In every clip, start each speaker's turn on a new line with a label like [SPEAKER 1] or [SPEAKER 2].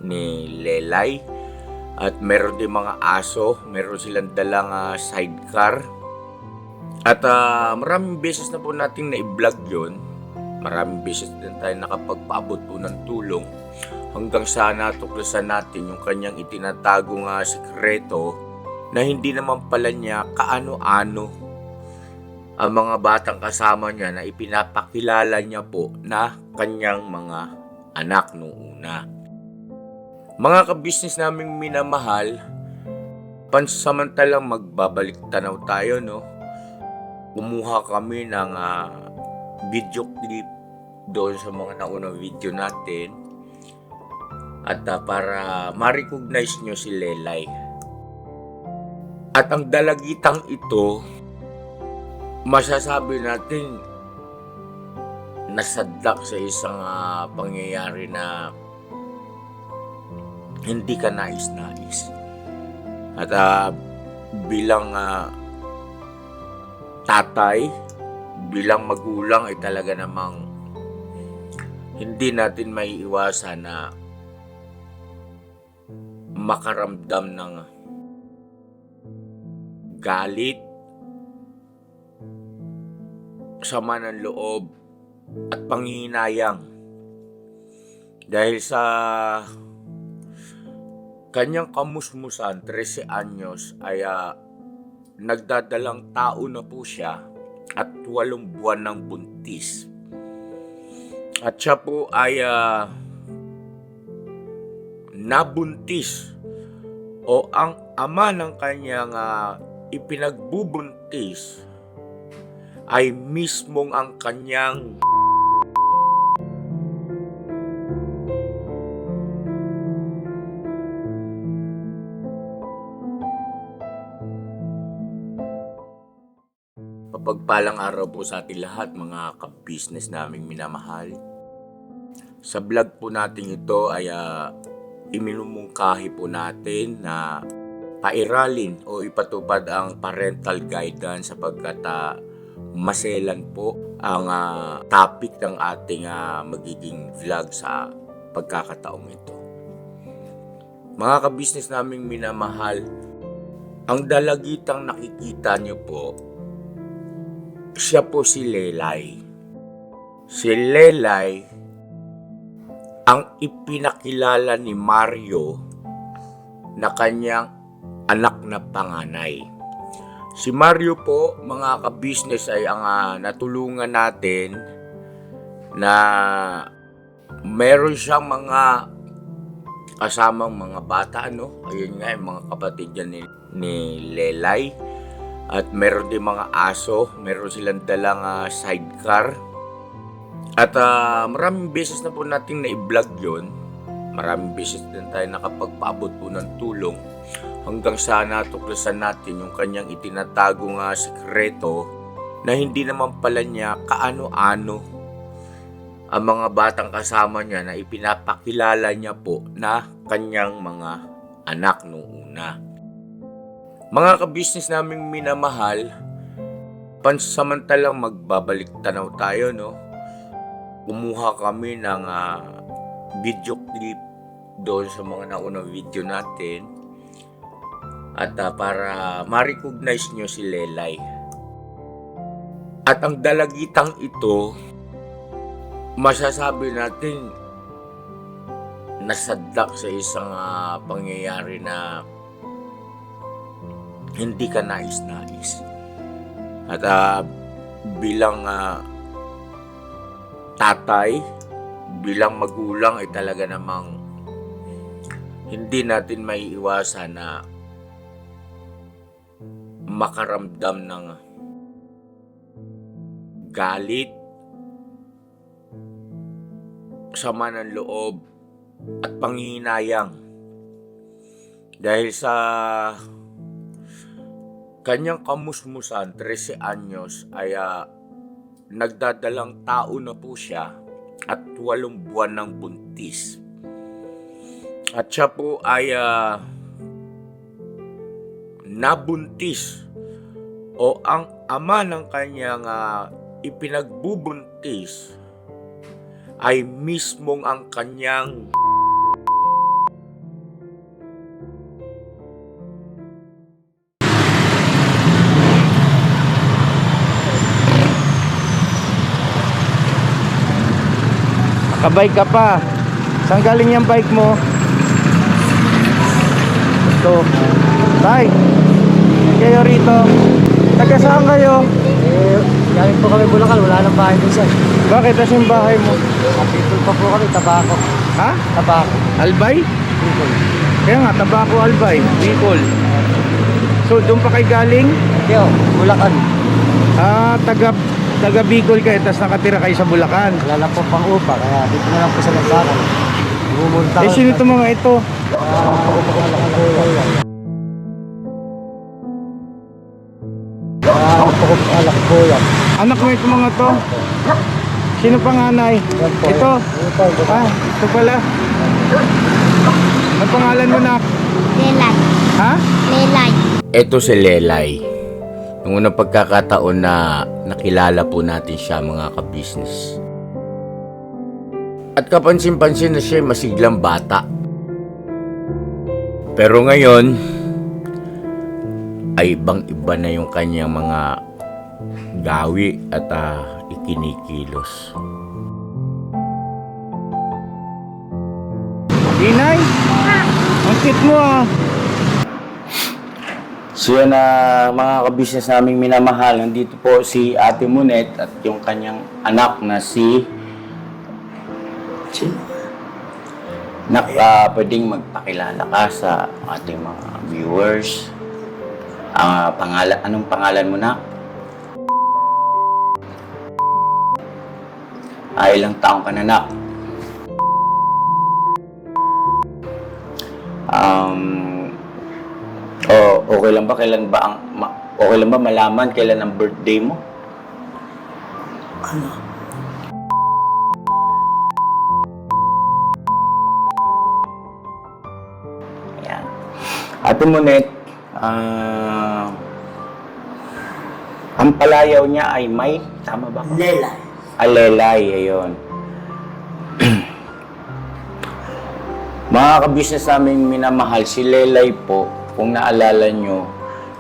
[SPEAKER 1] ni Lelay. At meron din mga aso, meron silang dalang sidecar. At maraming beses na po nating na-vlog yun. Maraming beses din tayo nakapagpaabot po ng tulong hanggang sa natuklasan natin yung kanyang itinatagong sikreto na hindi naman pala niya kaano-ano ang mga batang kasama niya na ipinapakilala niya po na kanyang mga anak nung una. Mga kabisnes naming minamahal, pansamantalang magbabalik tanaw tayo, no? Kumuha kami ng video clip doon sa mga naunang video natin at para ma-recognize nyo si Lelay. At ang dalagitang ito, masasabi natin nasadlak sa isang pangyayari na hindi ka nais-nais. At bilang tatay, bilang magulang ay talaga namang hindi natin maiiwasan na makaramdam ng galit, sama ng loob at panghihinayang dahil sa kanyang kamusmusan, 13 anyos, ay nagdadalang tao na po siya at 8 buwan ng buntis. At siya po ay nabuntis o ang ama ng kanyang ipinagbubuntis ay mismong ang kanyang Mapagpalang araw po sa ating lahat, mga ka-business naming minamahal. Sa vlog po natin ito ay iminumungkahi po natin na pairalin o ipatupad ang parental guidance sapagkat maselan po ang topic ng ating magiging vlog sa pagkakataong ito. Mga ka-business naming minamahal, ang dalagitang nakikita niyo po, siya po si Lelay. Si Lelay ang ipinakilala ni Mario na kanyang anak na panganay. Si Mario po, mga ka-business, ay ang natulungan natin na meron siyang mga kasamang mga bata, no? Ayun nga, yung mga kapatid niya ni Lelay. At meron din mga aso, meron silang dalang sidecar. At maraming beses na po nating na-vlog yun. Maraming beses din tayo nakapagpaabot po ng tulong hanggang sa natuklasan natin yung kanyang itinatagong sikreto na hindi naman pala niya kaano-ano ang mga batang kasama niya na ipinapakilala niya po na kanyang mga anak nung una. Mga ka-business naming minamahal, pansamantalang magbabalik tanaw tayo, no? Kumuha kami ng video clip doon sa mga naunang video natin at para ma-recognize nyo si Lelay. At ang dalagitang ito, masasabi natin nasadlak sa isang pangyayari na hindi ka nais-nais. At bilang tatay, bilang magulang ay talaga namang hindi natin maiiwasan na makaramdam ng galit, sama ng loob at panghihinayang dahil sa kanyang kamusmusan, 13 anyos, ay nagdadalang tao na po siya at 8 buwan ng buntis. At siya po ay nabuntis o ang ama ng kanyang ipinagbubuntis ay mismong ang kanyang
[SPEAKER 2] Kabike ka pa. Saan galing yung bike mo? Ito. Tay, kayo rito. Taga saan kayo?
[SPEAKER 3] Galing po kami Bulacan, wala nang bahay doon sir.
[SPEAKER 2] Bakit as yung bahay mo?
[SPEAKER 3] Kapitol pa po kami, tabako.
[SPEAKER 2] Ha?
[SPEAKER 3] Tabako.
[SPEAKER 2] Albay?
[SPEAKER 3] Bicol.
[SPEAKER 2] Kaya nga, Tabako Albay, Bicol. So, doon pa kayo galing?
[SPEAKER 3] Hindi oh, Bulacan.
[SPEAKER 2] Taga Bicol kayo, tapos nakatira kayo sa Bulacan.
[SPEAKER 3] Wala na po pang upa, kaya dito na lang po sa Lansakan. Bumunta
[SPEAKER 2] Eh, sino itong mga ito?
[SPEAKER 3] Alak po yan.
[SPEAKER 2] Anak mo itong mga to? Sino panganay?
[SPEAKER 3] Yan po.
[SPEAKER 2] Ito?
[SPEAKER 3] Ito.
[SPEAKER 2] Ito pala. Ang pangalan mo na?
[SPEAKER 4] Lelay.
[SPEAKER 2] Ha?
[SPEAKER 4] Lelay.
[SPEAKER 1] Ito si Lelay. Nung unang pagkakataon na nakilala po natin siya mga ka-business. At kapansin-pansin na siya masiglang bata. Pero ngayon, ay ibang-iba na yung kanyang mga gawi at ikinikilos.
[SPEAKER 2] Inay? Ang cute mo ah.
[SPEAKER 1] So yan mga ka-business naming minamahal, nandito po si Ate Monet at yung kanyang anak na si pwedeng magpakilala ka sa ating mga viewers. Anong pangalan mo na? Ilang taong ka na, nak? Okay lang ba okay lang ba malaman kailan ang birthday mo?
[SPEAKER 5] Ano?
[SPEAKER 1] Ayan. Ate Monet, ang palayaw niya ay May, tama ba?
[SPEAKER 5] Lelay.
[SPEAKER 1] Alelay, ayun. Mga ka-business naming minamahal, si Lelay po, kung naalala nyo,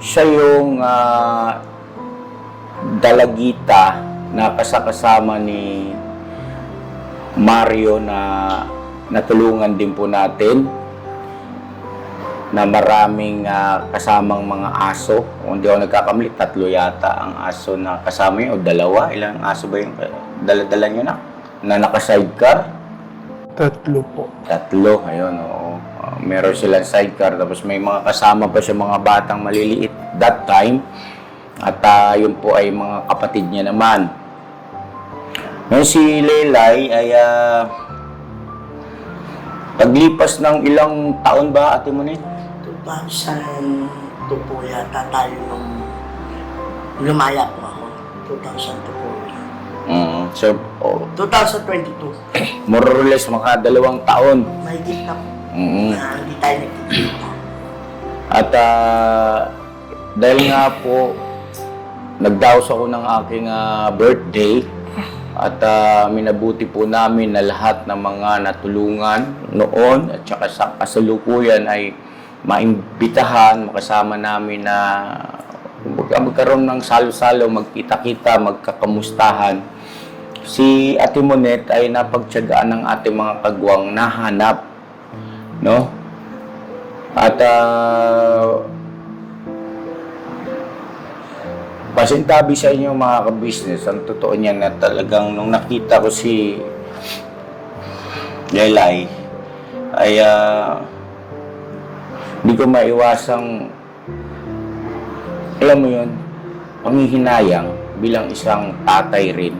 [SPEAKER 1] siya yung dalagita na kasama ni Mario na natulungan din po natin na maraming kasamang mga aso. Kung hindi ako nagkakamali, 3 yata ang aso na kasama niyo o 2. Ilang aso ba yung dala-dala niyo na naka-sidecar?
[SPEAKER 5] 3 po.
[SPEAKER 1] 3, ayun, oo. Meron silang sidecar, tapos may mga kasama pa siya mga batang maliliit that time. At yun po ay mga kapatid niya naman. Ngayon si Lelay ay paglipas ng ilang taon ba, Ate Monet?
[SPEAKER 5] 2002 po yata tayo nung lumaya po ako. 2002 po.
[SPEAKER 1] So,
[SPEAKER 5] 2022.
[SPEAKER 1] more or less mga 2 taon.
[SPEAKER 5] Mahigit na po.
[SPEAKER 1] Mm.
[SPEAKER 5] Na hindi tayo nagkikita.
[SPEAKER 1] At dahil nga po, nagdaos ako ng aking birthday at minabuti po namin na lahat ng mga natulungan noon at saka sa kasalukuyan ay maimbitahan, makasama namin na magkaroon ng salo-salo, magkita-kita, magkakamustahan. Si Ate Monet ay napagtiyagaan ng ating mga kagwang nahanap, no? At pasintabi sa inyo mga ka-business, ang totoo niya na talagang nung nakita ko si Lelay ay hindi ko maiwasang, alam mo yun, panghihinayang bilang isang tatay rin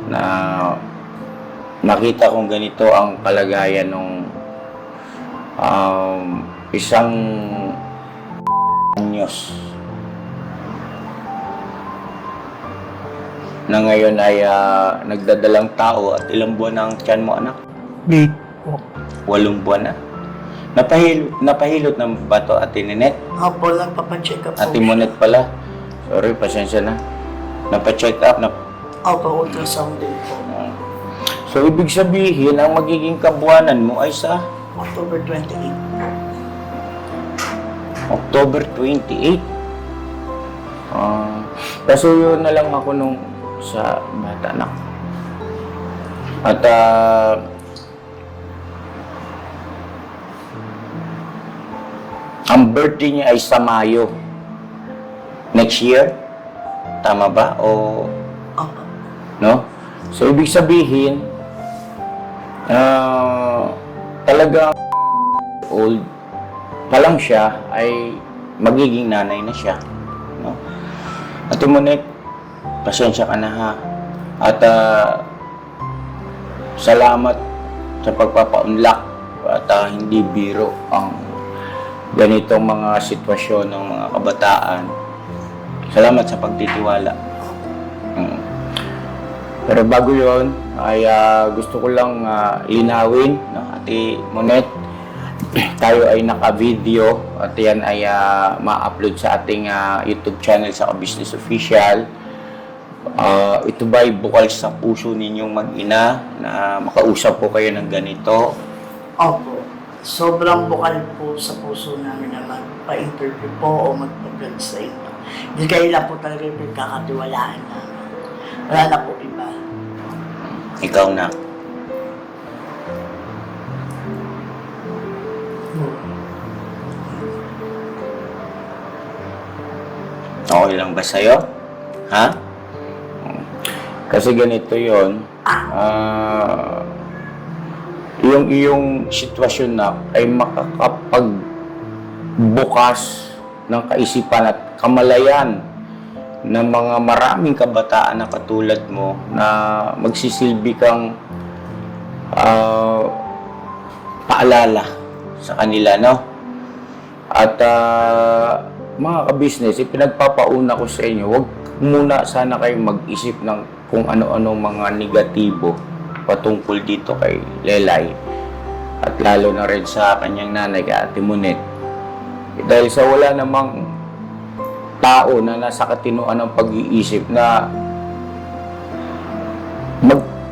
[SPEAKER 1] na nakita kong ganito ang kalagayan ng isang anyos na ngayon ay nagdadalang tao. At ilang buwan ang tiyan mo, anak?
[SPEAKER 5] 8 po.
[SPEAKER 1] 8 buwan na. Napahilot ng ba to, Ate Ninette?
[SPEAKER 5] Opo, nagpapacheck up po.
[SPEAKER 1] Ate Monet pala. Sorry, pasensya na. Napacheck up na.
[SPEAKER 5] Opo, ultrasound din po.
[SPEAKER 1] So, ibig sabihin, ang magiging kabuanan mo ay sa
[SPEAKER 5] October 28 po.
[SPEAKER 1] October 28. Kaso yun na lang ako nung sa bata na. At ang birthday niya ay sa Mayo. Next year? Tama ba? O,
[SPEAKER 5] Opo.
[SPEAKER 1] no? So, ibig sabihin, talagang old pa lang siya ay magiging nanay na siya. No? Ate Monet, pasensya ka na ha. At salamat sa pagpapaunlak at hindi biro ang ganitong mga sitwasyon ng mga kabataan. Salamat sa pagtitiwala. Pero bago yon ay gusto ko lang linawin, no, Ate Monet, tayo ay naka-video at yan ay ma-upload sa ating YouTube channel sa Business Official. Ito ba'y bukal sa puso ninyong mag-ina na makausap po kayo ng ganito?
[SPEAKER 5] Opo. Sobrang bukal po sa puso namin na magpa-interview po o magpa-vlog sa inyo. Hindi kayo lang po talaga yung pagkakatiwalaan namin. Wala na po iba.
[SPEAKER 1] Ikaw na. Okay lang ba sa'yo? Ha? Kasi ganito yon, yung iyong sitwasyon na ay makakapagbukas ng kaisipan at kamalayan ng mga maraming kabataan na katulad mo na magsisilbi kang paalala sa kanila, no? At mga ka-business, pinagpapauna ko sa inyo, huwag muna sana kayong mag-isip ng kung ano-ano mga negatibo patungkol dito kay Lelay at lalo na rin sa kanyang nanay, kay Ate Monet. Dahil sa wala namang tao na nasa katinuan ng pag-iisip na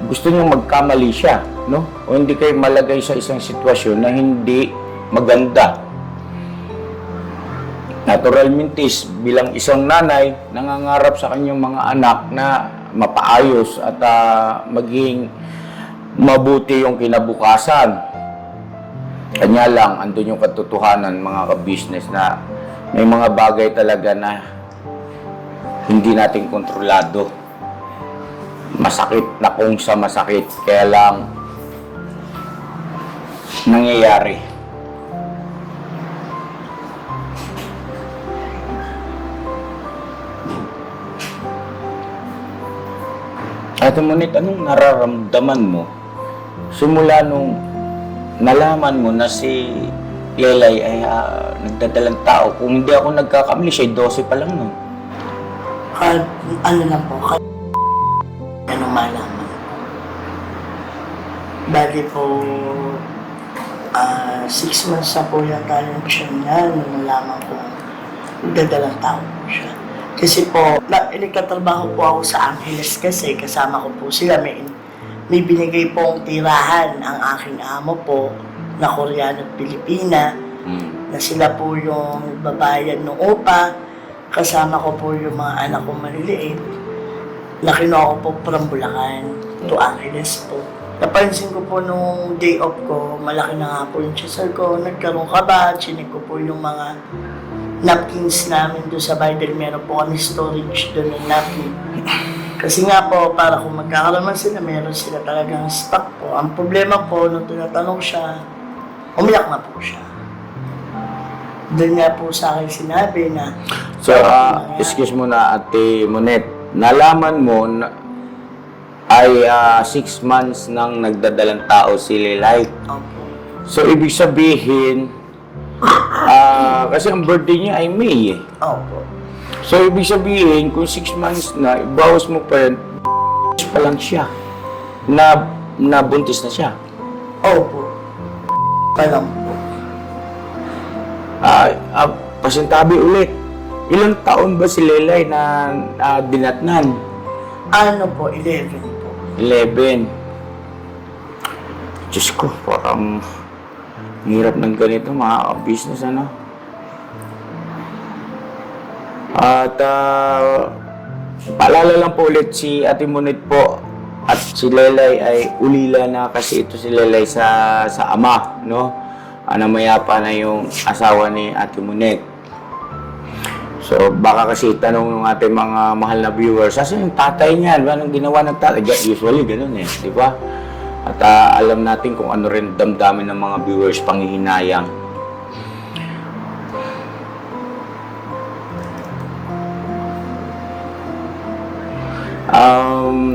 [SPEAKER 1] gusto niyong magkamali siya, no? O hindi kayo malagay sa isang sitwasyon na hindi maganda. Naturalmente, bilang isang nanay, nangangarap sa kanyang mga anak na mapaayos at maging mabuti yung kinabukasan. Kanya lang, andun yung katotohanan, mga ka-business, na may mga bagay talaga na hindi natin kontrolado. Masakit na kung sa masakit, kaya lang nangyayari. Ate Monet, anong nararamdaman mo simula nung nalaman mo na si Lelay ay nagdadalang tao? Kung hindi ako nagkakamali, siya 12 pa lang nun.
[SPEAKER 5] Ano lang po, ano malaman. Bali po, 6 months na po yata yung siya niya nung nalaman ko nagdadalang tao po siya. Kasi po, nagtatrabaho po ako sa Angeles kasi kasama ko po sila. May binigay pong tirahan ang aking amo po na Koreano at Pilipina na sila po yung babayad ng upa. Kasama ko po yung mga anak ko maliliit na kinuha ko po from Bulacan to Angeles po. Napansin ko po nung day off ko, malaki na nga po yung chisel ko. Nagkaroon ka ba? Chinik ko po yung mga napkins namin doon sa bahay dahil meron po kami storage doon ng napkin. Kasi nga po, para kung magkakaroon sila, meron sila talagang stock po. Ang problema po, nung tinatanong siya, umiyak na po siya. Doon nga po sa akin sinabi na...
[SPEAKER 1] So, excuse mo na, Ate Monet, nalaman mo na ay 6 months nang nagdadalang tao si Lelay.
[SPEAKER 5] Opo.
[SPEAKER 1] So, ibig sabihin, kasi ang birthday niya ay May eh.
[SPEAKER 5] Opo.
[SPEAKER 1] So, ibig sabihin, kung 6 months na, ibawas mo pa yan, pa lang siya. Nabuntis na siya.
[SPEAKER 5] Opo. Palang po.
[SPEAKER 1] Pasintabi ulit. Ilang taon ba si Lelay na dinatnan?
[SPEAKER 5] Ano po, 11 po.
[SPEAKER 1] 11. Diyos ko, parang hirap ng ganito, mga business, ano? At paalala lang po ulit si Ate Monet po At si Lelay ay ulila na kasi ito si Lelay sa ama, no? Namayapa na yung asawa ni Ate Monet. So, baka kasi tanong ng ating mga mahal na viewers, asan yung tatay niyan? Anong ginawa ng tatay? Usually, ganun eh, di ba? At alam natin kung ano rin damdamin ng mga viewers panghihinayang.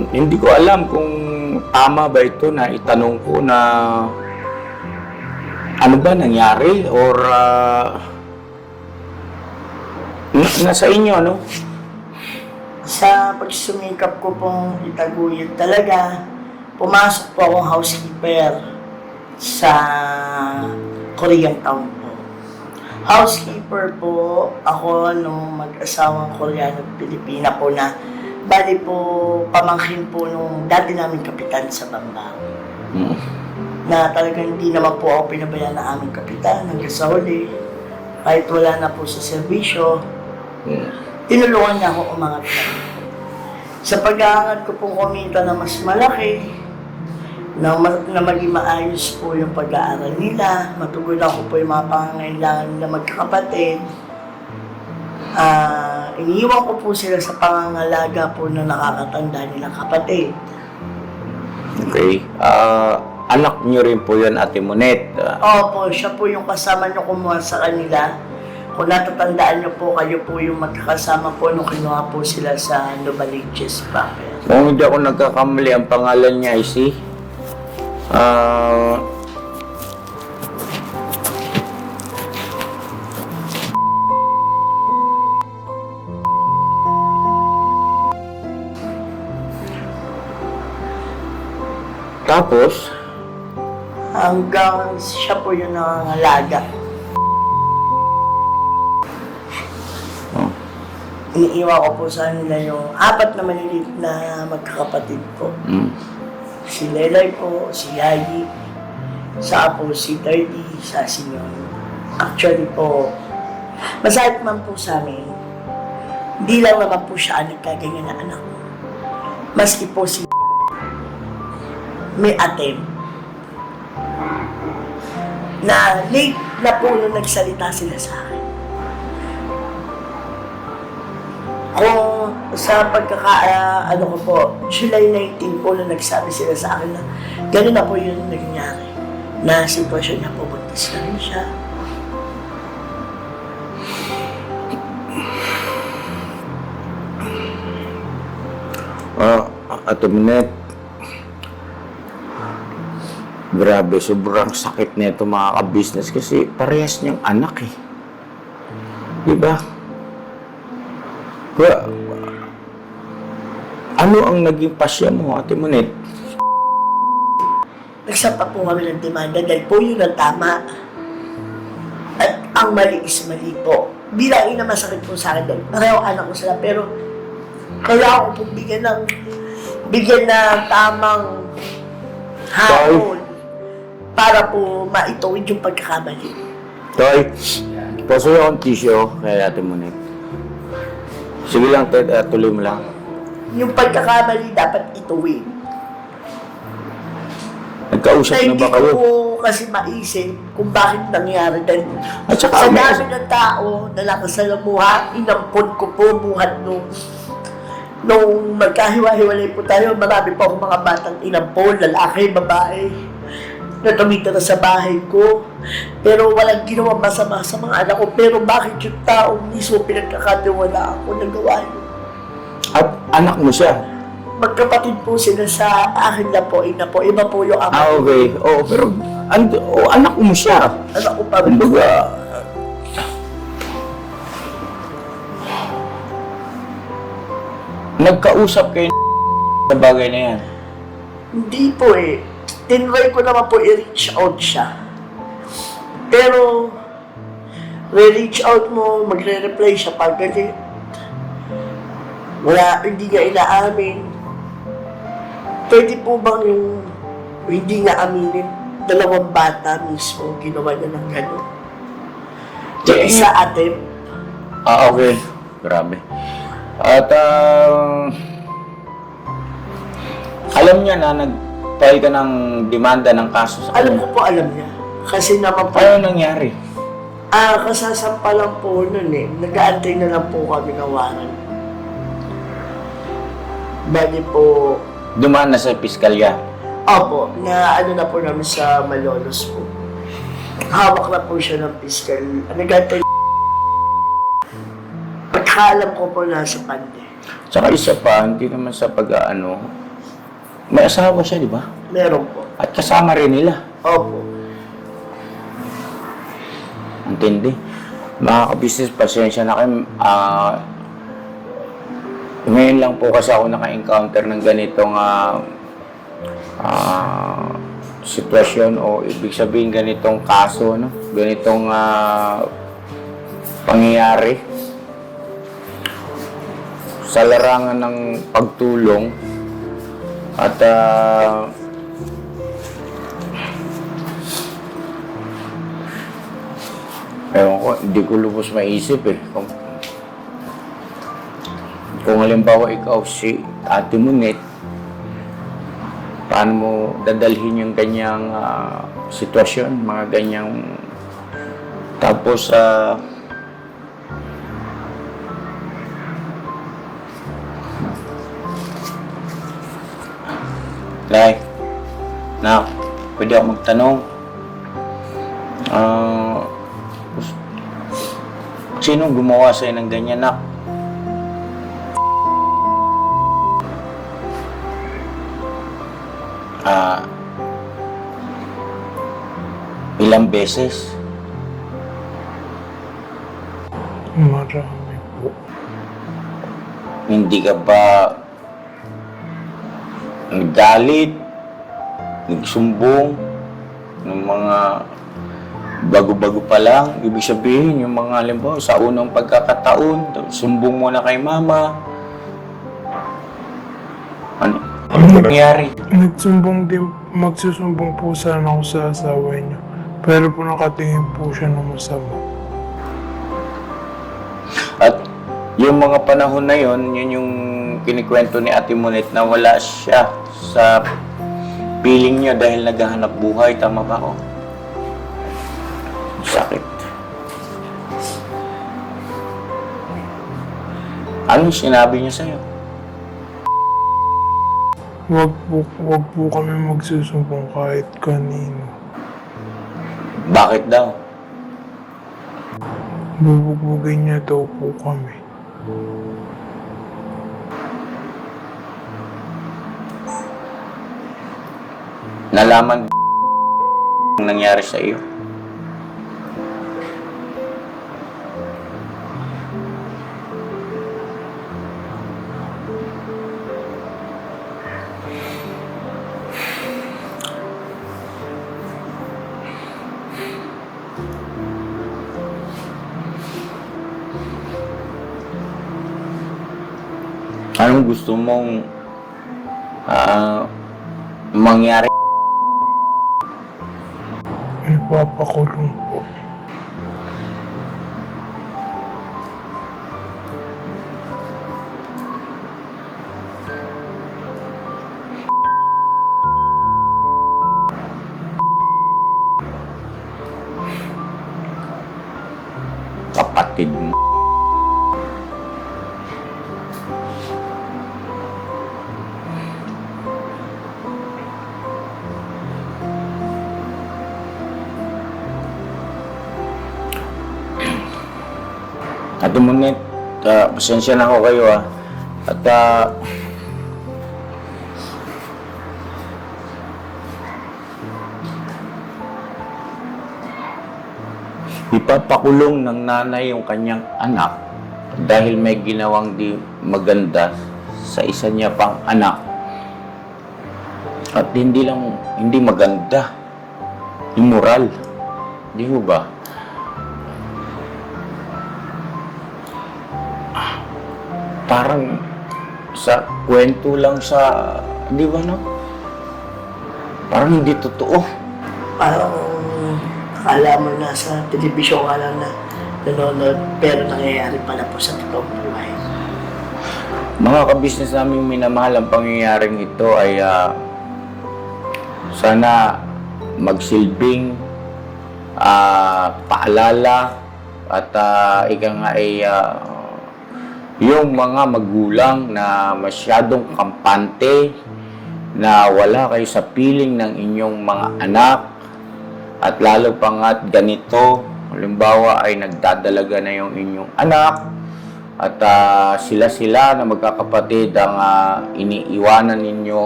[SPEAKER 1] Hindi ko alam kung tama ba ito na itanong ko na ano ba nangyari or nasa inyo, no?
[SPEAKER 5] Sa pagsumikap ko pong itaguyod talaga, pumasok po akong housekeeper sa Korean Town po. Housekeeper po ako nung mag-asawang Koreano at Pilipina po na bali po pamangkin po nung dati namin kapitan sa Bambang. Na talagang hindi naman po ako pinabayaan ng aming kapitan hanggang sa huli. Kahit wala na po sa serbisyo, tinulungan niya ako umangat na. Sa pag-aangat ko pong kumita na mas malaki, na maging maayos po yung pag-aaral nila, matugunan ko po yung mga pangangailangan nila magkakapatid. Iniiwan ko po sila sa pangangalaga po na nakakatanda nilang kapatid.
[SPEAKER 1] Okay. Anak niyo rin po yun, Ate Monet.
[SPEAKER 5] Opo, siya po yung kasama niyo kumuha sa kanila. Kung natatandaan niyo po, kayo po yung magkakasama po nung kinuha po sila sa Novaliches Backer.
[SPEAKER 1] Kung hindi ako nagkakamali, ang pangalan niya ay si... Tapos,
[SPEAKER 5] Hanggang siya po yung nangangalaga. Iniiwan ko po sa nila yung 4 na maliliit na magkakapatid po. Si Lelay po, si Yayi, sa po si Dirty, sa Sinyon. Actually po, masahit man po sa amin, hindi lang naman po siya ang nagkaganyan na anak ko. Maski po si may atem na late na po nung nagsalita sila sa akin. Kung sa ano ko po, July 19 po nung nagsabi sila sa akin na gano'n na po yung nangyari. Na sitwasyon niya po, buntis na rin siya.
[SPEAKER 1] Ate Monet, grabe, sobrang sakit nito mga ka-business kasi parehas niyang anak eh. Diba? Kaya, ano ang naging pasya mo, Ate Monet?
[SPEAKER 5] Nagsampa po kami ng demanda dahil po yun ang tama. At ang mali is mali po. Bilang ina masakit po sa akin dahil pareho anak ko sila pero kailangan ko pong bigyan ng tamang hamon para po maituwid yung pagkakamali.
[SPEAKER 1] Toy, paso yung tissue kay Ate Monet. Sige lang, tuloy mo lang.
[SPEAKER 5] Yung pagkakamali dapat ituwid.
[SPEAKER 1] Nagkausap na
[SPEAKER 5] Hindi
[SPEAKER 1] ba
[SPEAKER 5] ko
[SPEAKER 1] kayo?
[SPEAKER 5] po kasi maisip kung bakit nangyari. Dahil
[SPEAKER 1] At saka,
[SPEAKER 5] sa dami ng tao na nakasalamuha, inampun ko po buhat nung magkahiwa-hiwalay po tayo, marami po akong mga batang inampun, lalaki, babae, na tumitira sa bahay ko. Pero walang ginawang masama sa mga anak ko. Pero bakit yung taong mismo pinagkakatiwala ako nagawa yun?
[SPEAKER 1] at anak mo siya?
[SPEAKER 5] Magkapatid po sila sa akin na po, ina po. Iba po yung ama.
[SPEAKER 1] Okay. Oo, pero anak mo siya.
[SPEAKER 5] Anak ko pa rin.
[SPEAKER 1] Kumbaga, nagkausap kayo sa bagay na yan.
[SPEAKER 5] Hindi po eh. Tinry ko naman po i-reach out siya. Pero, re-reach out mo, magre-reply siya pag galit. Wala, hindi niya inaamin. Pwede po bang yung hindi nga aminin, 2 bata mismo ginawa niya ng gano'n? Yung isa ate,
[SPEAKER 1] Okay. Grabe. At, Alam niya na nag-file ka ng demanda ng kaso sa
[SPEAKER 5] Alam
[SPEAKER 1] kanya.
[SPEAKER 5] ko po, alam niya. Kasi naman po,
[SPEAKER 1] Ano nangyari?
[SPEAKER 5] kasasampa lang po nun eh. Nag-aantay na lang po kami ng warrant. Bali po,
[SPEAKER 1] Dumaan na sa piskalya.
[SPEAKER 5] opo, na ano na po namin sa Malolos po. Hawak na po siya ng piskal. Nag-aantay. Pagkaalam ko po nasa pande.
[SPEAKER 1] Tsaka isa pa, hindi naman sa pag-ano, may asawa siya, di ba?
[SPEAKER 5] Meron po.
[SPEAKER 1] At kasama rin nila.
[SPEAKER 5] Opo.
[SPEAKER 1] Intindi. Mga ka-business, pasensya na kayo. Ngayon lang po kasi ako naka-encounter ng ganitong sitwasyon o ibig sabihin ganitong kaso, no? Ganitong pangyayari sa larangan ng pagtulong at ewan ko, hindi ko lubos maisip eh. Kung halimbawa ikaw si Ate Monet, paano mo dadalhin yung ganyang sitwasyon, mga ganyang tapos Lai, na, pwede ako magtanong. Sino gumawa sa'yo ng ganyan, nak? Ilang beses?
[SPEAKER 3] Marami po.
[SPEAKER 1] Hindi ka ba naggalit, nagsumbong ng mga bago-bago pa lang? Ibig sabihin, yung mga halimbawa sa unang pagkakataon, sumbong mo na kay mama. Ano nangyari?
[SPEAKER 3] Magsusumbong po sana ako sa asawa niyo. Pero po nakatingin po siya ng masama.
[SPEAKER 1] At yung mga panahon na yon, yun yung kinikwento ni Ate Monet na wala siya sa piling niya dahil naghahanap buhay. Tama ba ako? Sakit. Anong sinabi niya sa'yo?
[SPEAKER 3] Wag po kami magsusumbong kahit kanino.
[SPEAKER 1] Bakit daw?
[SPEAKER 3] Bubugbugin niya daw po kami.
[SPEAKER 1] Nalaman ang nangyari sa iyo? Anong gusto mong mangyari?
[SPEAKER 3] Ipapakulong po.
[SPEAKER 1] Kapatid mo. Ate Monet, pasensya na ako kayo At ipapakulong ng nanay yung kanyang anak dahil may ginawang di maganda sa isa niya pang anak. At hindi maganda, immoral. Di mo ba? Parang sa kwento lang sa, di ba no? Parang hindi totoo.
[SPEAKER 5] Parang akala mo na sa telebisyon ka lang na nanonood, pero nangyayari pala po sa totoong buhay.
[SPEAKER 1] Mga kabisnes naming minamahal, ang pangyayaring ito ay sana magsilbing paalala at ika nga ay yung mga magulang na masyadong kampante, na wala kayo sa piling ng inyong mga anak, at lalo pa nga't ganito, halimbawa ay nagdadalaga na yung inyong anak at sila na magkakapatid ang iniiwanan ninyo,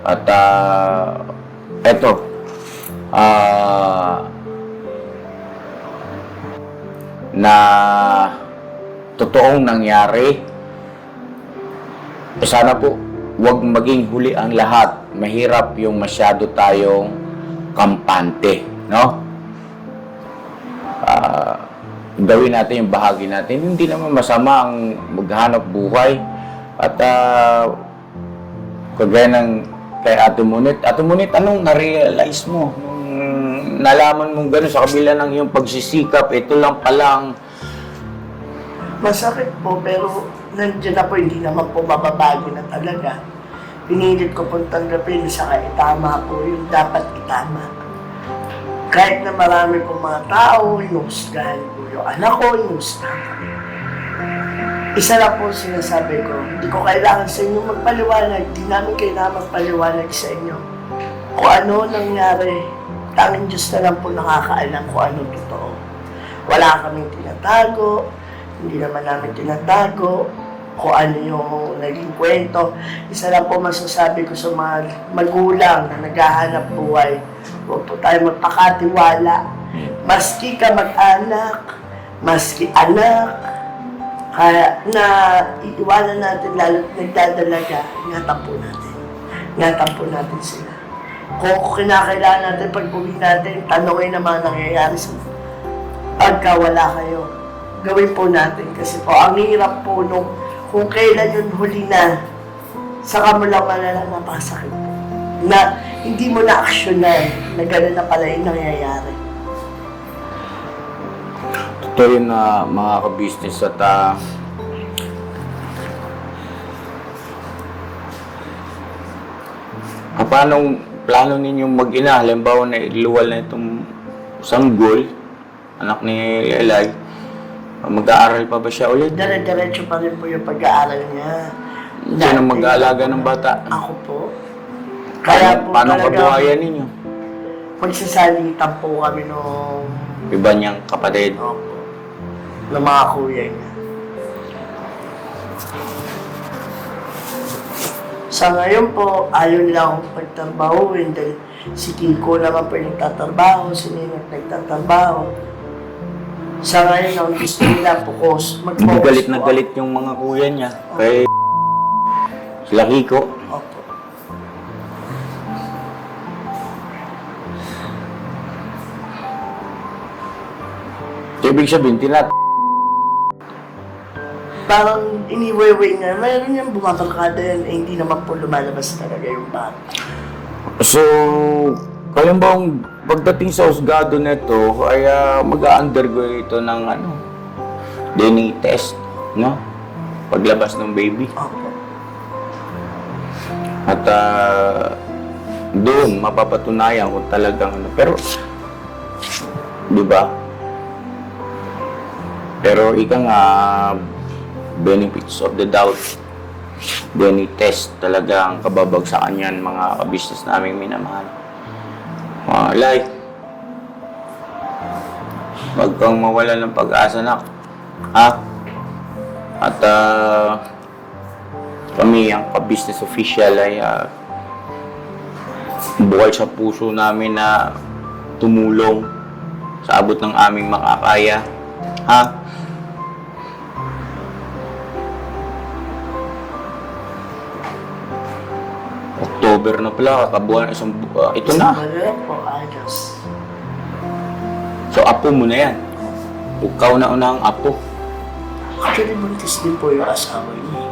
[SPEAKER 1] at eto na totoong nangyari. Sana po wag maging huli ang lahat. Mahirap yung masyado tayong kampante, no? Gawin natin yung bahagi natin. Hindi naman masama ang maghanap buhay. At kagaya ng kay Ate Munit. Ate Munit, anong na-realize mo? Nung nalaman mong gano'n sa kabila ng iyong pagsisikap, ito lang palang
[SPEAKER 5] Masakit po, pero nandiyan na po, hindi naman po mababago na talaga. Pinilit ko pong tanggapin, saka itama po yung dapat itama. Kahit na marami pong mga tao, hinusgahan po yung anak ko, hinusgahan ko. Isa lang po sinasabi ko, hindi ko kailangan sa inyo magpaliwanag, hindi namin kailangan magpaliwanag sa inyo. Kung ano nangyari, tanging Diyos na lang po nakakaalam kung anong totoo. Wala kaming tinatago, hindi naman namin tinatago kung ano yung naging kwento. Isa lang po masasabi ko sa mga magulang na naghahanap buhay, huwag po tayo magpakatiwala. Maski ka mag-anak, maski anak, kaya na iiwanan natin, lalo nagdadalaga, ingatan po natin. Ingatan po natin sila. Kung kinakailangan natin, pag uwi natin, tanongin naman nangyayari sa pagkawala kayo. Gawin po natin kasi po, ang hirap po nung kung kailan yun huli na, saka mo lang malalaman, napakasakit po. Na hindi mo na-actionan na gano'n na pala yung nangyayari.
[SPEAKER 1] totoo yun na mga kabisnes. At paano plano ninyong mag-ina? Halimbawa na iluwal na itong sanggol, anak ni Elay, mag-aaral pa ba siya ulit?
[SPEAKER 5] Dire-diretso pa rin po yung pag-aaral niya.
[SPEAKER 1] Sino mag-aalaga ng bata?
[SPEAKER 5] Ako po. Kaya po
[SPEAKER 1] paano
[SPEAKER 5] talaga,
[SPEAKER 1] kabuhayan ninyo?
[SPEAKER 5] magsasalitan po kami nung
[SPEAKER 1] Iba niyang kapatid.
[SPEAKER 5] ng mga kuya niya. Sa ngayon po, ayaw nila akong pagtrabahuin dahil si Kiko naman po yung nagtatrabaho, si Ninot nagtatrabaho. Sa ngayon, ang gusto nila focus, mag-focus
[SPEAKER 1] Galit na
[SPEAKER 5] po
[SPEAKER 1] galit yung mga kuya niya kay sila Kiko.
[SPEAKER 5] Opo.
[SPEAKER 1] So, ibig sabihin,
[SPEAKER 5] Parang iniwewe niya, mayroon niyang bumabarkada yan, eh hindi naman po lumalabas talaga yung bata.
[SPEAKER 1] So, kailan bang pagdating sa husgado nito ay mag-undergo ito ng DNA test, no? Paglabas ng baby.
[SPEAKER 5] Opo.
[SPEAKER 1] At doon mapapatunayan kung talagang Pero, di ba? Pero ika nga, benefits of the doubt, DNA test talaga ang kababagsakan yan, mga kabisnes naming minamahal. Like, wag kang mawala ng pag-asa, nak. Ha? At kami, ang kabisnes official ay bukal sa puso namin na tumulong sa abot ng aming makakaya. Ha? October na pala, kakabuhan ito na.
[SPEAKER 5] Wala po, ayos.
[SPEAKER 1] So, apo mo na yan. Ikaw na una ang apo.
[SPEAKER 5] Actually, buntis din po yung asawa niya.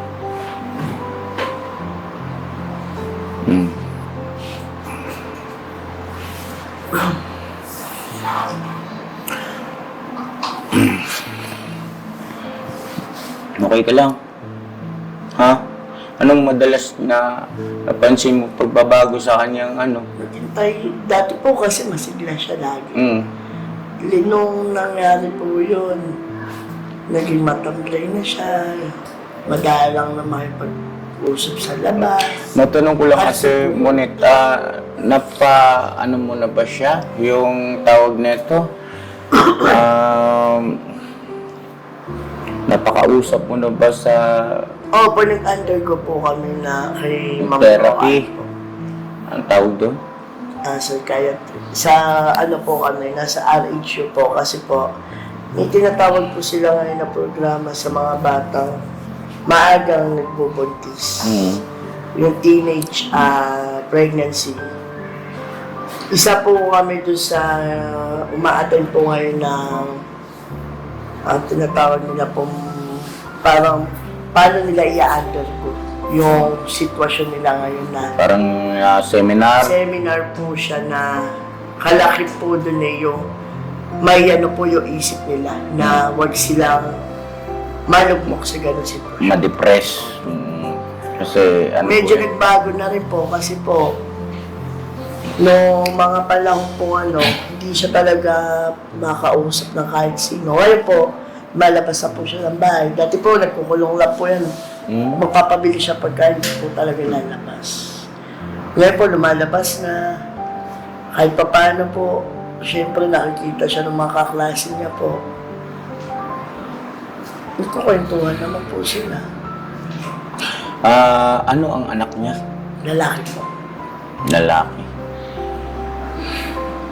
[SPEAKER 1] Okay ka lang. Ha? Anong madalas na napansin mo pagbabago sa kanyang ano?
[SPEAKER 5] Naghintay, dati po kasi masigla siya lagi.
[SPEAKER 1] Mm.
[SPEAKER 5] Nung nangyari po yun, naging matamlay na siya, madalang na makipag-usap sa labas.
[SPEAKER 1] Matanong ko lang kasi, Monet, ano mo na ba siya? Yung tawag nito? Napakausap mo na ba sa
[SPEAKER 5] Opo, nag-undergo po kami na kay Ma'am
[SPEAKER 1] therapy?
[SPEAKER 5] Roan po.
[SPEAKER 1] Ang tawag doon?
[SPEAKER 5] Psychiatry. Sa ano po kami, nasa RHU po kasi po, may tinatawag po sila ngayon na programa sa mga batang maagang nagbubuntis.
[SPEAKER 1] Mm.
[SPEAKER 5] Yung teenage pregnancy. Isa po kami doon sa uma-attend po ngayon ng tinatawag nila po parang paano nila i-undergo yung sitwasyon nila ngayon na
[SPEAKER 1] Parang seminar?
[SPEAKER 5] seminar po siya na kalakip po doon yung may ano po yung isip nila na wag silang malugmok sa ganun sitwasyon.
[SPEAKER 1] Ma-depress. Kasi ano
[SPEAKER 5] Medyo
[SPEAKER 1] po eh.
[SPEAKER 5] nagbago na rin po kasi po no mga panahon po hindi siya talaga makausap ng kahit sino. Ngayon po, malabas na po siya ng bahay. Dati po, nagkukulong lang po yan.
[SPEAKER 1] Mm.
[SPEAKER 5] Magpapabili siya pagka hindi po talaga lalabas. Ngayon po, lumalabas na. Kahit pa paano po, siyempre nakikita siya ng mga kaklase niya po. Nagkukwentuhan naman po sila.
[SPEAKER 1] Ano ang anak niya?
[SPEAKER 5] Lalaki po.
[SPEAKER 1] Lalaki.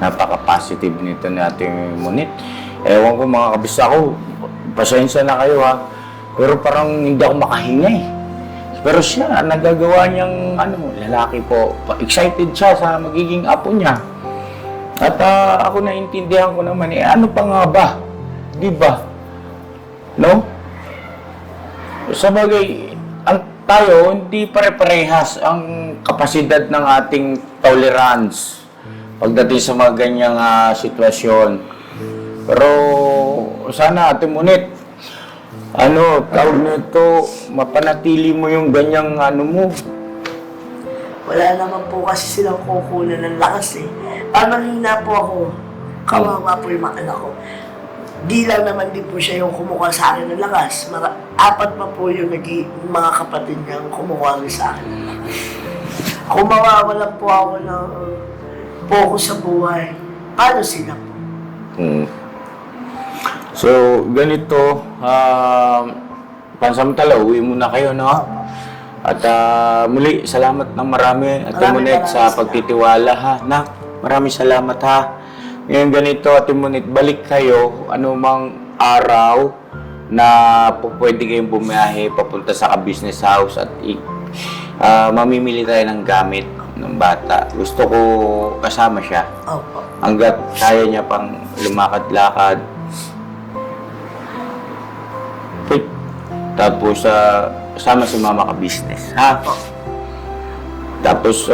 [SPEAKER 1] Napaka-positive nito nating Monit. Ewan ko mga kabisa ko, pasensya na kayo ha. Pero parang hindi ako makahinga eh. Pero siya, nagagawa niyang lalaki po. Excited siya sa magiging apo niya. At ako naintindihan ko naman ano pa nga ba? Di ba? No? Sabagay, tayo, hindi pare-parehas ang kapasidad ng ating tolerance pagdating sa mga ganyang sitwasyon. Pero sana Ate Monet, tawag nito, mapanatili mo yung ganyang mo.
[SPEAKER 5] Wala naman po kasi silang kukunan ng lakas eh. Mahina po ako. Kawawa po yung mga anak ko. Di lang naman din po siya yung kumukuha sa akin ng lakas. Apat pa po yung mga kapatid niya kumukuha rin sa akin ng lakas. Kung mawawalan po ako ng focus sa buhay, paano sila po?
[SPEAKER 1] So, ganito, pansamantala, uwi muna kayo, no? At muli, salamat ng marami, Ate Monet, sa pagtitiwala, ha? Maraming salamat, ha? Ngayon ganito, Ate Monet, balik kayo, anumang araw na pwede kayong bumiyahe papunta sa business house at mamimili tayo ng gamit ng bata. Gusto ko kasama siya.
[SPEAKER 5] Opo.
[SPEAKER 1] Hanggat kaya niya pang lumakad-lakad. Tapos, sama si mama ka business, ha? Tapos,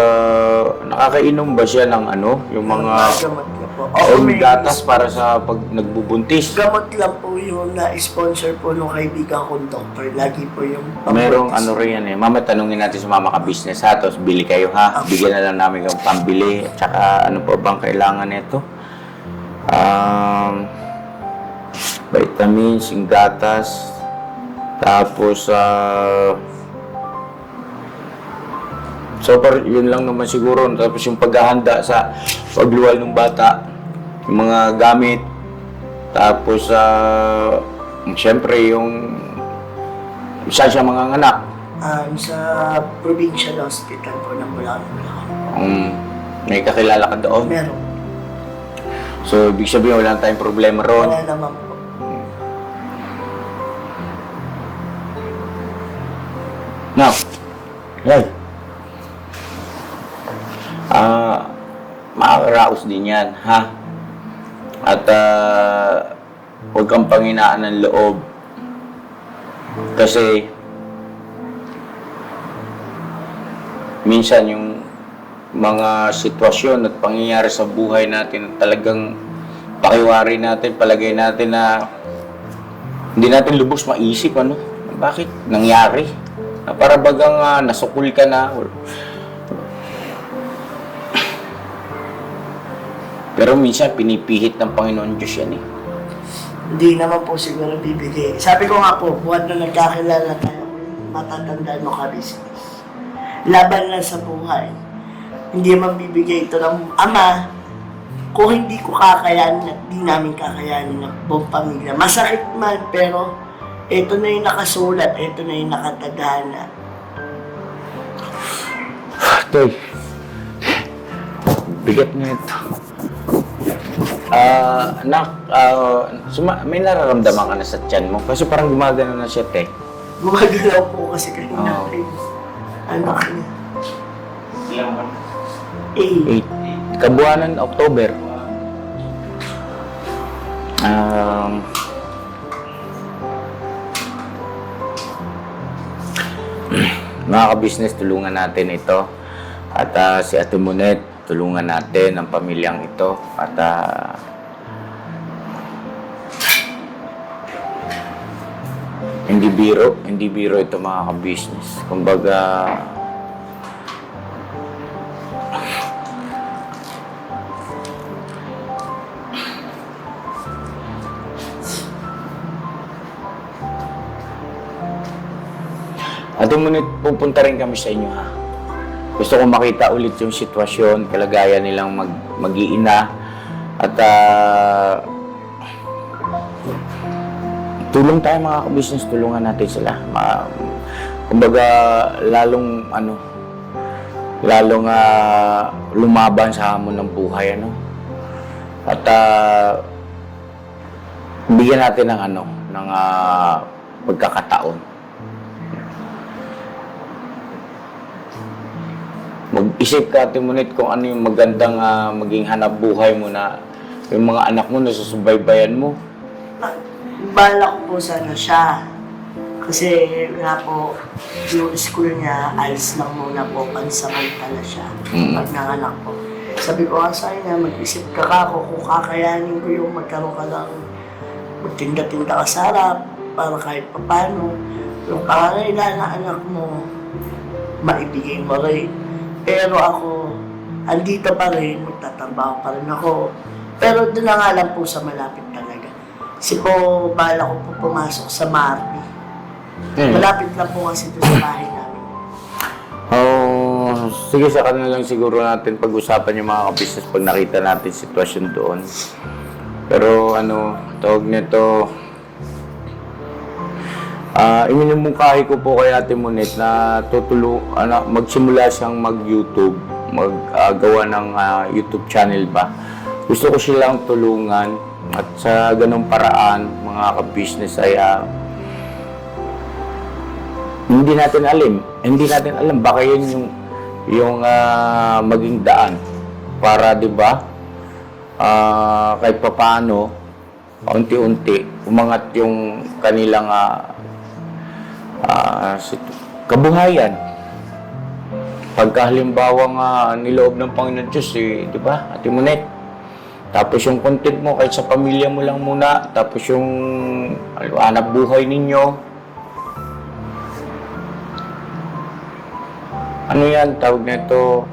[SPEAKER 1] nakakainom ba siya ng yung mga
[SPEAKER 5] Gamot na po.
[SPEAKER 1] gatas para sa pag nagbubuntis?
[SPEAKER 5] Gamot lang po yung na-sponsor po nung kaibigan kong doktor. Lagi po yung
[SPEAKER 1] Merong rin yan eh. Mama, tanungin natin sa mama ka business, ha? Tapos bili kayo, ha? Bigyan na lang namin yung pambili. At saka, ano pa bang kailangan nito? Vitamins, yung gatas. Tapos, so far, yun lang naman siguro. Tapos yung paghahanda sa pagluwal ng bata, yung mga gamit. Tapos, siyempre, yung saan siya manganganak.
[SPEAKER 5] sa provincial hospital po ng Bulacan.
[SPEAKER 1] May kakilala ka doon.
[SPEAKER 5] Meron.
[SPEAKER 1] So, ibig sabihin, wala tayong problema ron.
[SPEAKER 5] Wala naman po.
[SPEAKER 1] Now, hey. Makakaraos din yan, ha? At huwag kang panghinaan ng loob. Kasi minsan yung mga sitwasyon at pangyayari sa buhay natin talagang pakiwari natin, palagay natin na hindi natin lubos maisip bakit nangyari. Na para bagang nasukul ka na. Pero minsan pinipihit ng Panginoon Diyos yan eh.
[SPEAKER 5] Hindi naman po siguro bibigay. Sabi ko nga po, buwan na nagkakilala tayo, matatandaan mo ka business. Laban lang sa buhay. Hindi man bibigay ito ng ama kung hindi ko kakayanin at di namin kakayanin ng buong pamilya. Masakit man, pero ito na yung nakasulat, ito na yung nakatagana.
[SPEAKER 1] Toy, bigat na ito. Anak, may nararamdaman ka na sa tiyan mo? Kasi parang gumagano na siya, te.
[SPEAKER 5] Gumagalaw po kasi kanina
[SPEAKER 1] Oo.
[SPEAKER 5] anak niya.
[SPEAKER 1] Ilang ba?
[SPEAKER 5] 8.
[SPEAKER 1] 8. Kabuanan, October. Mga ka-business, tulungan natin ito. At si Ate Monet, tulungan natin ang pamilyang ito. At hindi biro ito mga ka-business. Kumbaga, Ate Monet, pupunta rin kami sa inyo ha. Gusto kong makita ulit yung sitwasyon, kalagayan nilang mag-iina. At tulong tayo mga ka-business, tulungan natin sila. Kumbaga, lalong lumaban sa hamon ng buhay, ano. At bigyan natin ng pagkakataon. Mag-isip ka, Ate Monet, kung ano yung magandang maging hanap buhay mo na yung mga anak mo nasusubaybayan mo.
[SPEAKER 5] Bala ko po sana siya. Kasi nga po, yung school niya, ayos lang muna po, pansamantala siya. Pag nanganak po. Sabi ko nga sa kanya, mag-isip ka ako kung kakayanin ko yung magkaroon ka lang, magtinda-tinda ka sa harap, para kahit papano, yung pangangailangan na anak mo, maibigay mo rin. Pero ako, andito pa rin, magtatrabaho pa rin ako. Pero doon na nga lang po sa malapit talaga. Kasi po, bala ko po pumasok sa Marby. Malapit lang po kasi doon sa bahay namin.
[SPEAKER 1] Sige, sa kanila lang siguro natin pag-usapan yung mga ka-business pag nakita natin sitwasyon doon. Pero tawag nito, iminumungkahi ko po kay Ate Monet na magsimula siyang mag-YouTube, maggawa ng YouTube channel ba. Gusto ko silang tulungan at sa ganung paraan, mga ka-business ay hindi natin alam baka yun yung maging daan para, 'di ba? Kahit papaano unti-unti umangat yung kanilang kabuhayan. Pagka halimbawa niloob ng Panginoon Diyos, di ba, Ate Monet? Tapos yung content mo, kahit sa pamilya mo lang muna, tapos yung hanap buhay ninyo. Ano yan, tawag nito,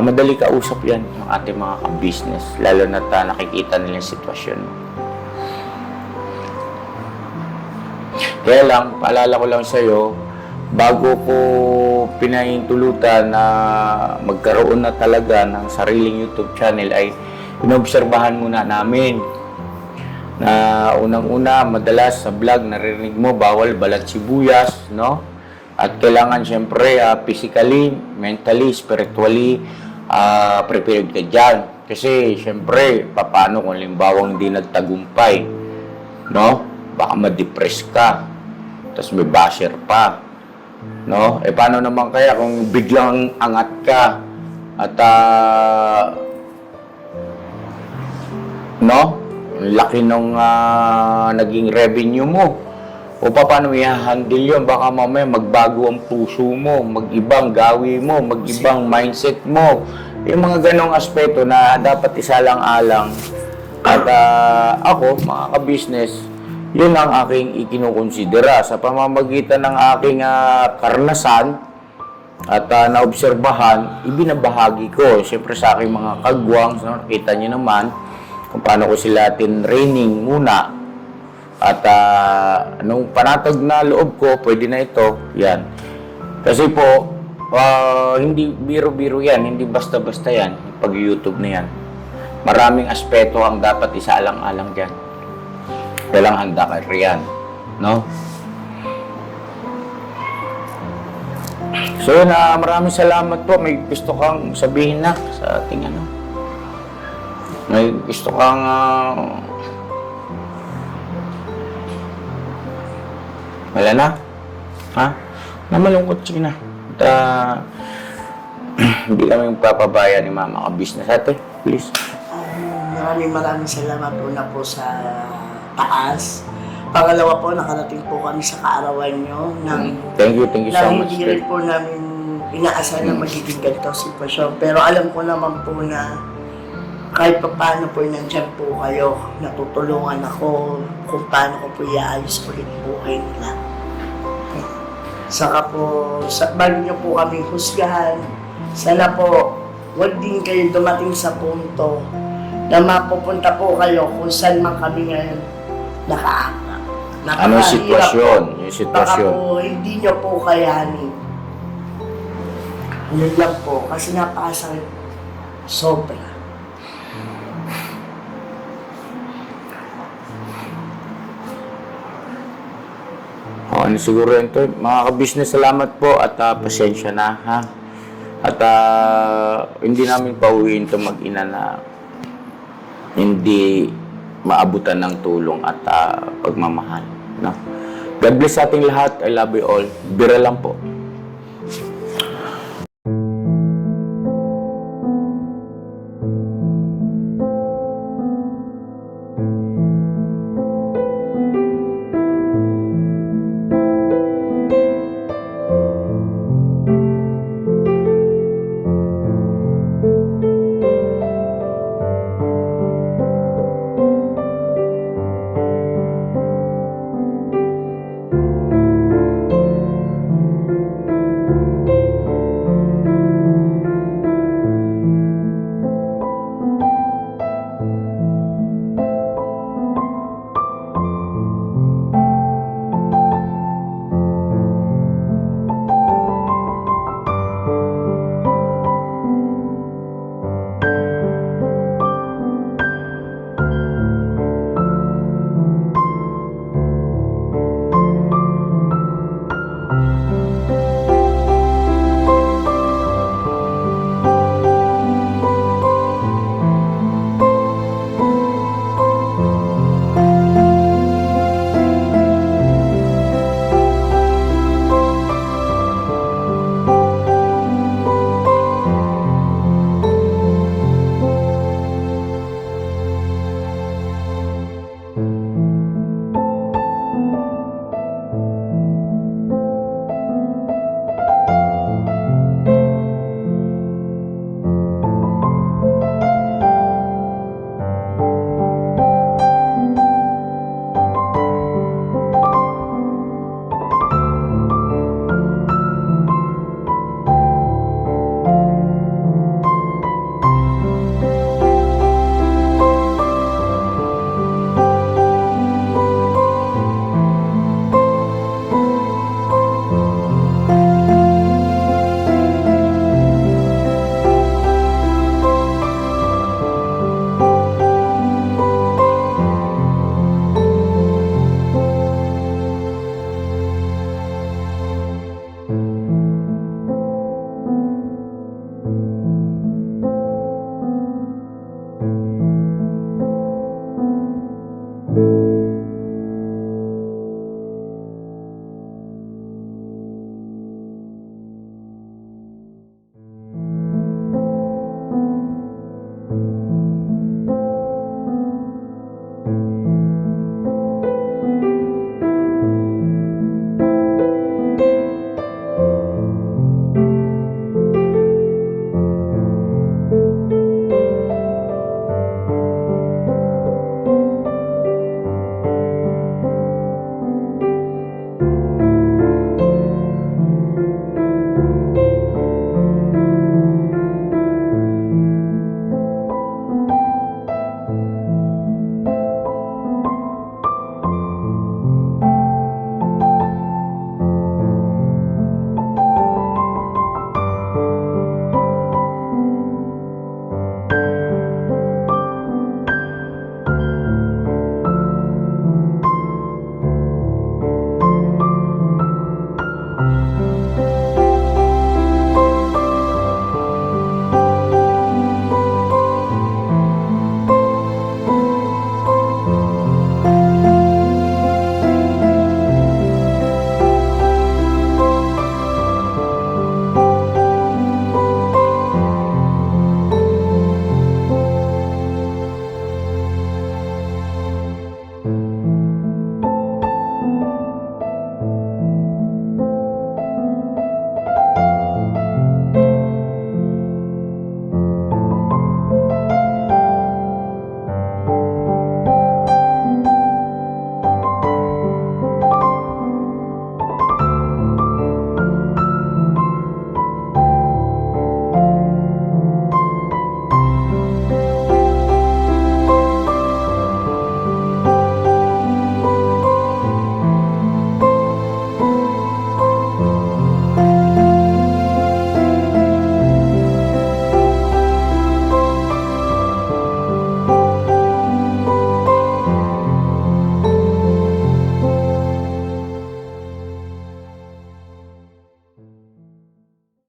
[SPEAKER 1] madali kausap yan, yung ating mga ka-business, lalo na nakikita nila yung sitwasyon mo. Kaya lang, paalala ko lang sa'yo, bago ko pinahintulutan na magkaroon na talaga ng sariling YouTube channel ay inobserbahan muna namin na unang-una, madalas sa vlog naririnig mo bawal balat sibuyas, no? At kailangan syempre physically, mentally, spiritually prepared ka dyan. Kasi syempre, paano kung limbawang hindi nagtagumpay, no? Baka ma-depress ka. Tapos may basher pa. No? Paano naman kaya kung biglang angat ka at no? Laki nung naging revenue mo. O paano i-handle yun? Baka mamaya magbago ang puso mo, mag-ibang gawi mo, mag-ibang mindset mo. Yung mga ganong aspeto na dapat isalang-alang. At ako, mga ka-business, Yun ang aking ikinukonsidera sa pamamagitan ng aking karanasan at naobserbahan, ibinabahagi ko. Siyempre sa aking mga kagwang, so, nakita nyo naman kung paano ko sila tinraining muna. At nung panatag na loob ko, pwede na ito, yan. Kasi po, hindi biro-biro yan, hindi basta-basta yan, pag-YouTube na yan. Maraming aspeto ang dapat isaalang-alang dyan. Kailang handa ka riyan, no? So yun, maraming salamat po. May gusto kang sabihin na sa ating ano? May gusto kang wala na? Ha? Namalungkot, sige na. At hindi kami magpapabaya ni Mama ka-business. Ate, please.
[SPEAKER 5] Maraming salamat una po sa taas. Pangalawa po, nakarating po kami sa kaarawan nyo
[SPEAKER 1] Thank you so
[SPEAKER 5] na
[SPEAKER 1] much.
[SPEAKER 5] hindi rin po namin inaasahan na magiging ganito ang sitwasyon. Pero alam ko naman po na kahit pa paano po nandyan po kayo, natutulungan ako kung paano ko po iaayos ulit buhay nila. Saka po, bago nyo po kami husgahan, sana po, huwag din kayo dumating sa punto na mapupunta po kayo kung saan man kami ngayon nakaanga.
[SPEAKER 1] Anong sitwasyon? Yung sitwasyon.
[SPEAKER 5] Baka po hindi nyo po kayanin. Yun lang po, kasi napakasakit. Sobra.
[SPEAKER 1] Ano siguro yun to? Mga ka-business, salamat po at pasensya na, ha? At hindi namin pauwiin to mag-ina na hindi maabutan ng tulong at pagmamahal, no? God bless sa ating lahat. I love you all. Bira lang po.